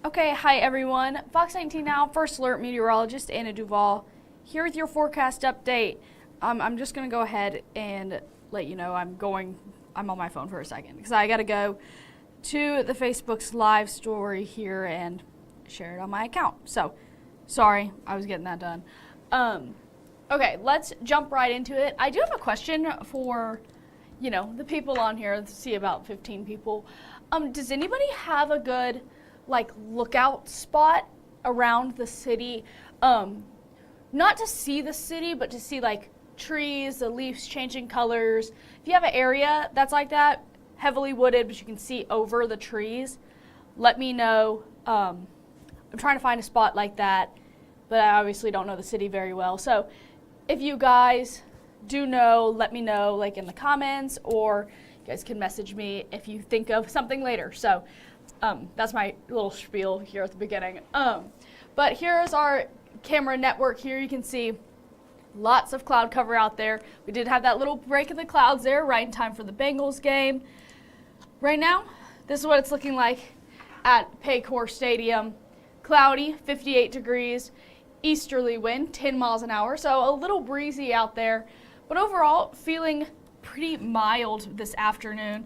Okay, hi everyone. Fox 19 now, First Alert Meteorologist Anna DuVall here with your forecast update. I'm just going to go ahead and let you know I'm on my phone for a second because I got to go to the Facebook's live story here and share it on my account. So, sorry, I was getting that done. Okay, let's jump right into it. I do have a question for, the people on here. See about 15 people. Does anybody have a good lookout spot around the city, not to see the city, but to see trees, the leaves changing colors? If you have an area that's like that, heavily wooded, but you can see over the trees, let me know. I'm trying to find a spot like that, but I obviously don't know the city very well. So if you guys do know, let me know in the comments, or you guys can message me if you think of something later. So that's my little spiel here at the beginning. But here's our camera network here. You can see lots of cloud cover out there. We did have that little break in the clouds there right in time for the Bengals game. Right now, this is what it's looking like at Paycor Stadium. Cloudy, 58 degrees, easterly wind, 10 miles an hour, so a little breezy out there. But overall, feeling pretty mild this afternoon.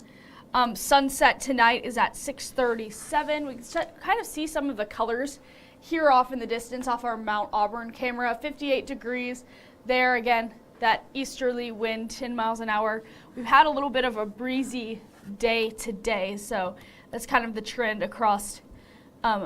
Sunset tonight is at 6:37. We can kind of see some of the colors here off in the distance off our Mount Auburn camera. 58 degrees there. Again, that easterly wind, 10 miles an hour. We've had a little bit of a breezy day today, so that's kind of the trend across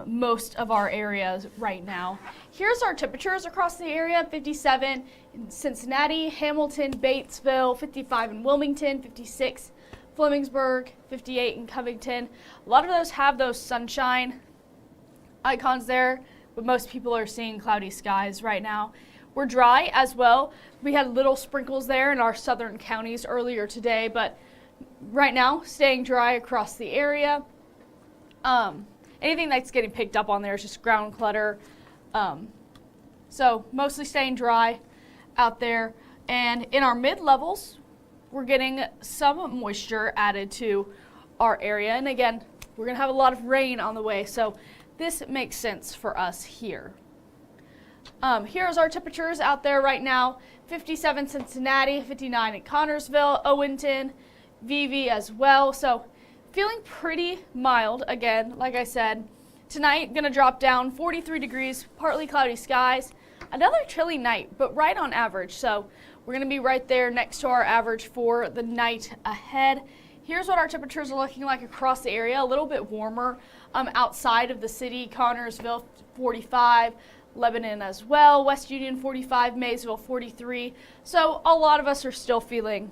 most of our areas right now. Here's our temperatures across the area. 57 in Cincinnati, Hamilton, Batesville, 55 in Wilmington, 56 Flemingsburg, 58 in Covington. A lot of those have those sunshine icons there, but most people are seeing cloudy skies right now. We're dry as well. We had little sprinkles there in our southern counties earlier today, but right now staying dry across the area. Anything that's getting picked up on there is just ground clutter. So mostly staying dry out there. And in our mid-levels, we're getting some moisture added to our area. And again, we're going to have a lot of rain on the way, so this makes sense for us here. Here's our temperatures out there right now. 57 Cincinnati, 59 in Connorsville, Owenton, VV as well. So feeling pretty mild again, like I said. Tonight, going to drop down 43 degrees, partly cloudy skies. Another chilly night, but right on average. So we're going to be right there next to our average for the night ahead. Here's what our temperatures are looking like across the area. A little bit warmer outside of the city. Connorsville 45, Lebanon as well. West Union 45, Maysville 43. So a lot of us are still feeling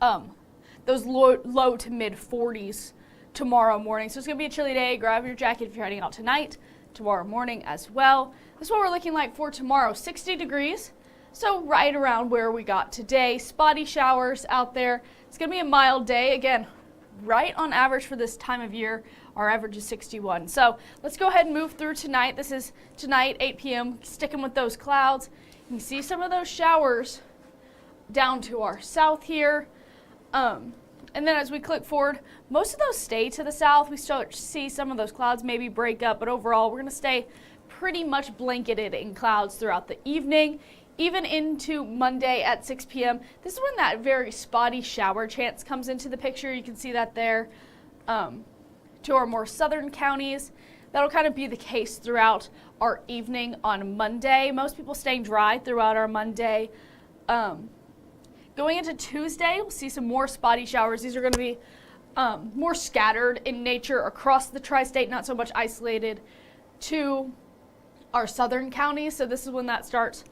those low to mid 40s tomorrow morning. So it's going to be a chilly day. Grab your jacket if you're heading out tonight, tomorrow morning as well. This is what we're looking like for tomorrow. 60 degrees. So right around where we got today. Spotty showers out there. It's going to be a mild day. Again, right on average for this time of year. Our average is 61. So let's go ahead and move through tonight. This is tonight, 8 p.m. Sticking with those clouds. You can see some of those showers down to our south here. And then as we click forward, most of those stay to the south. We start to see some of those clouds maybe break up, but overall we're going to stay pretty much blanketed in clouds throughout the evening, even into Monday at 6 p.m. This is when that very spotty shower chance comes into the picture. You can see that there to our more southern counties. That'll kind of be the case throughout our evening on Monday. Most people staying dry throughout our Monday. Going into Tuesday, we'll see some more spotty showers. These are going to be more scattered in nature across the tri-state, not so much isolated to our southern counties. So this is when that starts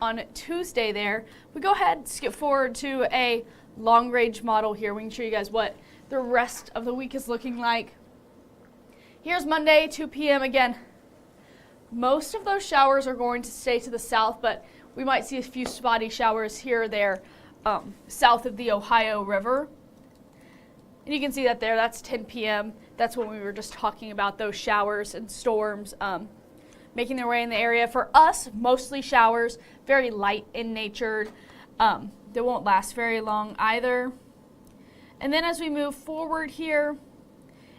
on Tuesday there. We go ahead and skip forward to a long-range model here. We can show you guys what the rest of the week is looking like. Here's Monday, 2 p.m. Again, most of those showers are going to stay to the south, but we might see a few spotty showers here or there south of the Ohio River. And you can see that there, that's 10 p.m. That's when we were just talking about those showers and storms making their way in the area. For us, mostly showers, very light in nature. They won't last very long either. And then as we move forward here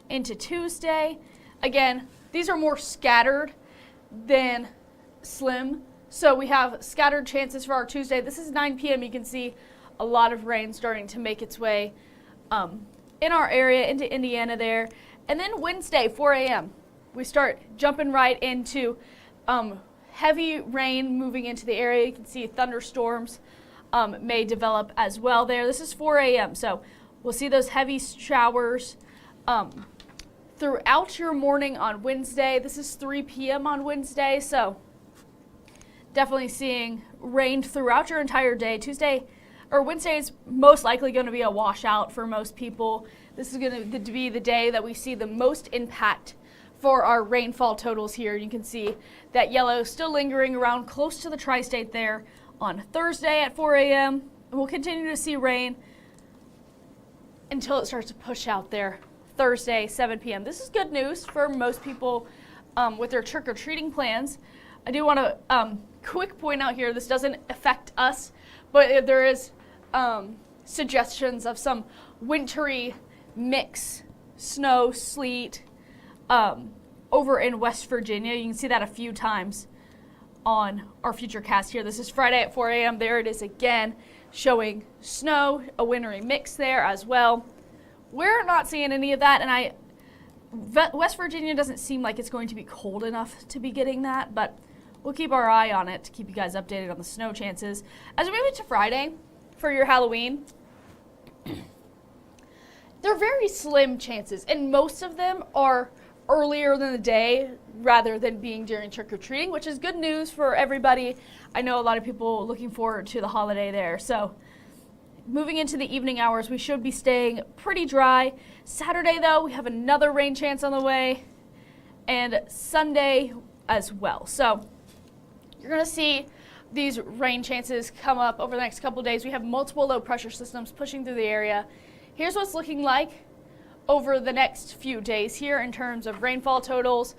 into Tuesday, again, these are more scattered than slim. So we have scattered chances for our Tuesday. This is 9 p.m. You can see a lot of rain starting to make its way in our area into Indiana there. And then Wednesday, 4 a.m., we start jumping right into heavy rain moving into the area. You can see thunderstorms may develop as well there. This is 4 a.m., so we'll see those heavy showers throughout your morning on Wednesday. This is 3 p.m. on Wednesday, so definitely seeing rain throughout your entire day. Wednesday is most likely going to be a washout for most people. This is going to be the day that we see the most impact for our rainfall totals here. You can see that yellow still lingering around close to the tri-state there on Thursday at 4 a.m. And we'll continue to see rain until it starts to push out there Thursday, 7 p.m. This is good news for most people with their trick-or-treating plans. I do want to quick point out here, this doesn't affect us, but there is suggestions of some wintry mix, snow, sleet, over in West Virginia. You can see that a few times on our future cast here. This is Friday at 4 a.m. There it is again, showing snow, a wintry mix there as well. We're not seeing any of that, and West Virginia doesn't seem like it's going to be cold enough to be getting that, but we'll keep our eye on it to keep you guys updated on the snow chances. As we move into Friday for your Halloween, they're very slim chances, and most of them are earlier than the day rather than being during trick-or-treating, which is good news for everybody. I know a lot of people looking forward to the holiday there. So moving into the evening hours, we should be staying pretty dry. Saturday, though, we have another rain chance on the way, and Sunday as well. So you're going to see these rain chances come up over the next couple days. We have multiple low pressure systems pushing through the area. Here's what's looking like over the next few days here in terms of rainfall totals.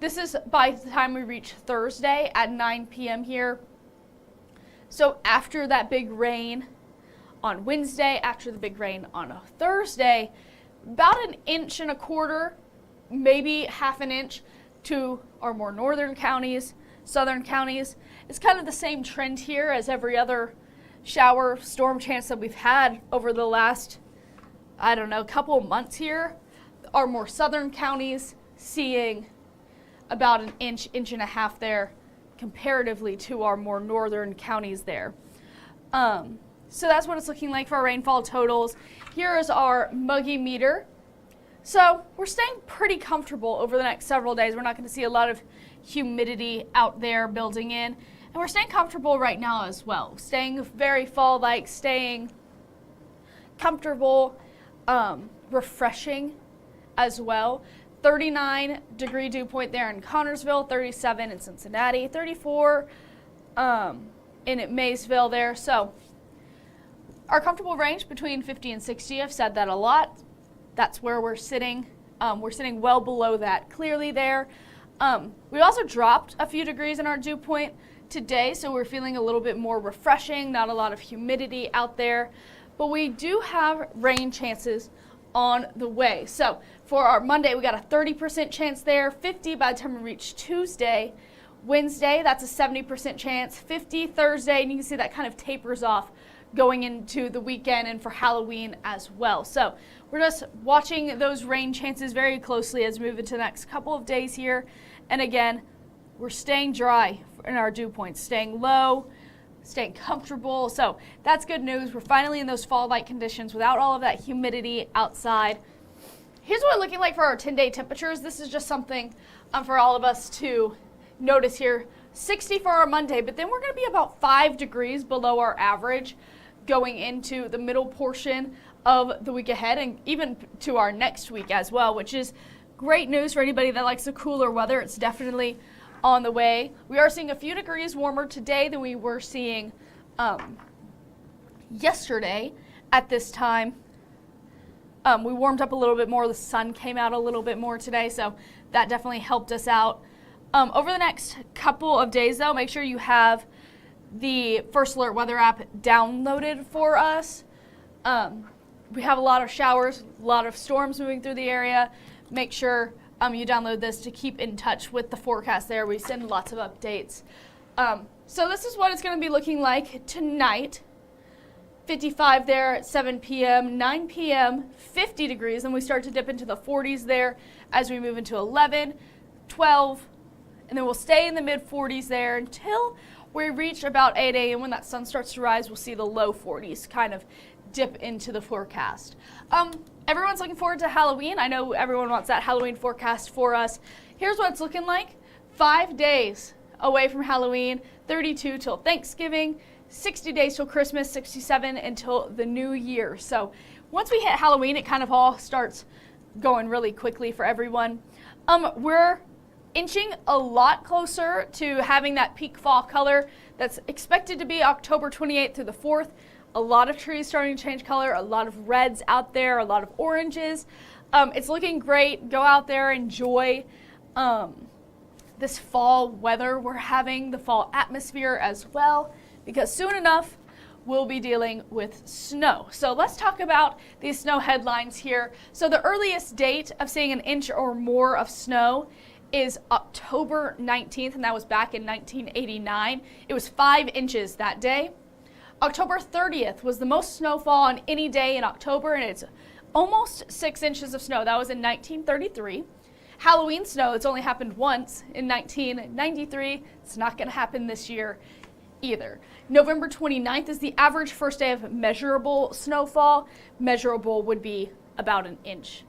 This is by the time we reach Thursday at 9 p.m. here. So after that big rain on Wednesday, after the big rain on a Thursday, about 1.25 inches, maybe half an inch to our more northern counties, southern counties. It's kind of the same trend here as every other shower storm chance that we've had over the last, couple of months here. Our more southern counties seeing about 1 inch, 1.5 inches there comparatively to our more northern counties there. So that's what it's looking like for our rainfall totals. Here is our muggy meter. So we're staying pretty comfortable over the next several days. We're not going to see a lot of humidity out there building in. And we're staying comfortable right now as well. Staying very fall-like, staying comfortable, refreshing as well. 39 degree dew point there in Connorsville, 37 in Cincinnati, 34 in Maysville there. So our comfortable range between 50 and 60, I've said that a lot. That's where we're sitting. We're sitting well below that clearly there. We also dropped a few degrees in our dew point today, so we're feeling a little bit more refreshing, not a lot of humidity out there. But we do have rain chances on the way. So for our Monday, we got a 30% chance there, 50 by the time we reach Tuesday. Wednesday, that's a 70% chance, 50 Thursday, and you can see that kind of tapers off going into the weekend and for Halloween as well. So we're just watching those rain chances very closely as we move into the next couple of days here. And again, we're staying dry in our dew points, staying low, staying comfortable. So that's good news. We're finally in those fall-like conditions without all of that humidity outside. Here's what we're looking like for our 10-day temperatures. This is just something for all of us to notice here. 60 for our Monday, but then we're going to be about 5 degrees below our average going into the middle portion of the week ahead and even to our next week as well, which is great news for anybody that likes the cooler weather. It's definitely on the way. We are seeing a few degrees warmer today than we were seeing yesterday at this time. We warmed up a little bit more. The sun came out a little bit more today, so that definitely helped us out. Over the next couple of days, though, make sure you have the First Alert Weather app downloaded for us. We have a lot of showers, a lot of storms moving through the area. Make sure you download this to keep in touch with the forecast there. We send lots of updates. So this is what it's going to be looking like tonight. 55 there at 7 p.m., 9 p.m., 50 degrees, and we start to dip into the 40s there as we move into 11, 12, and then we'll stay in the mid-40s there until we reach about 8 a.m. When that sun starts to rise, we'll see the low 40s kind of dip into the forecast. Everyone's looking forward to Halloween. I know everyone wants that Halloween forecast for us. Here's what it's looking like. 5 days away from Halloween, 32 till Thanksgiving, 60 days till Christmas, 67 until the new year. So once we hit Halloween, it kind of all starts going really quickly for everyone. We're inching a lot closer to having that peak fall color that's expected to be October 28th through the 4th. A lot of trees starting to change color, a lot of reds out there, a lot of oranges. It's looking great. Go out there, enjoy this fall weather we're having, the fall atmosphere as well, because soon enough we'll be dealing with snow. So let's talk about these snow headlines here. So the earliest date of seeing an inch or more of snow is October 19th, and that was back in 1989. It was 5 inches that day. October 30th was the most snowfall on any day in October, and it's almost 6 inches of snow. That was in 1933. Halloween snow, it's only happened once in 1993. It's not going to happen this year either. November 29th is the average first day of measurable snowfall. Measurable would be about an inch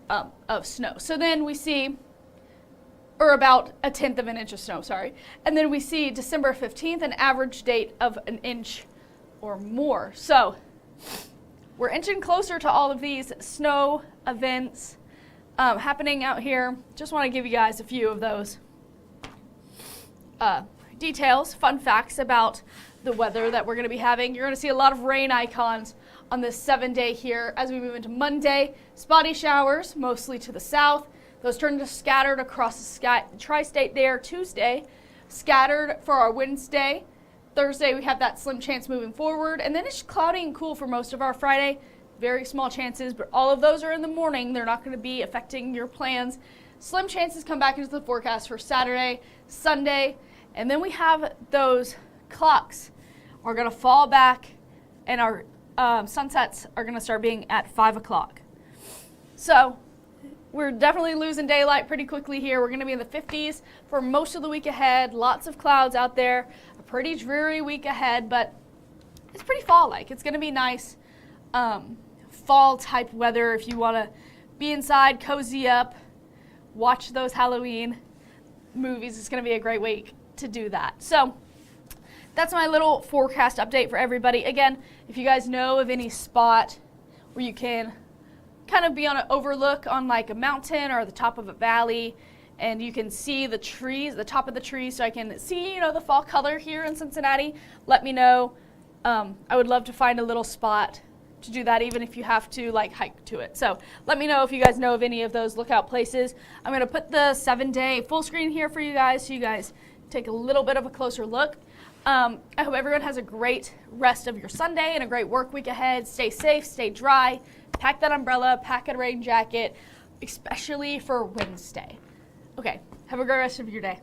of snow. So then we see, or about a tenth of an inch of snow, sorry. And then we see December 15th, an average date of an inch or more. So we're inching closer to all of these snow events happening out here. Just want to give you guys a few of those details, fun facts about the weather that we're going to be having. You're going to see a lot of rain icons on this 7-day here as we move into Monday. Spotty showers, mostly to the south. Those turn to scattered across the sky, tri-state there. Tuesday, scattered for our Wednesday. Thursday, we have that slim chance moving forward. And then it's cloudy and cool for most of our Friday. Very small chances, but all of those are in the morning. They're not going to be affecting your plans. Slim chances come back into the forecast for Saturday, Sunday, and then we have those clocks are going to fall back, and our sunsets are going to start being at 5 o'clock. So we're definitely losing daylight pretty quickly here. We're going to be in the 50s for most of the week ahead. Lots of clouds out there. A pretty dreary week ahead, but it's pretty fall-like. It's going to be nice fall-type weather if you want to be inside, cozy up, watch those Halloween movies. It's going to be a great week to do that. So that's my little forecast update for everybody. Again, if you guys know of any spot where you can kind of be on an overlook on like a mountain or the top of a valley, and you can see the trees, the top of the trees, so I can see, the fall color here in Cincinnati, let me know. I would love to find a little spot to do that, even if you have to like hike to it. So let me know if you guys know of any of those lookout places. I'm going to put the 7-day full screen here for you guys so you guys take a little bit of a closer look. I hope everyone has a great rest of your Sunday and a great work week ahead. Stay safe, stay dry, pack that umbrella, pack a rain jacket, especially for Wednesday. Okay, have a great rest of your day.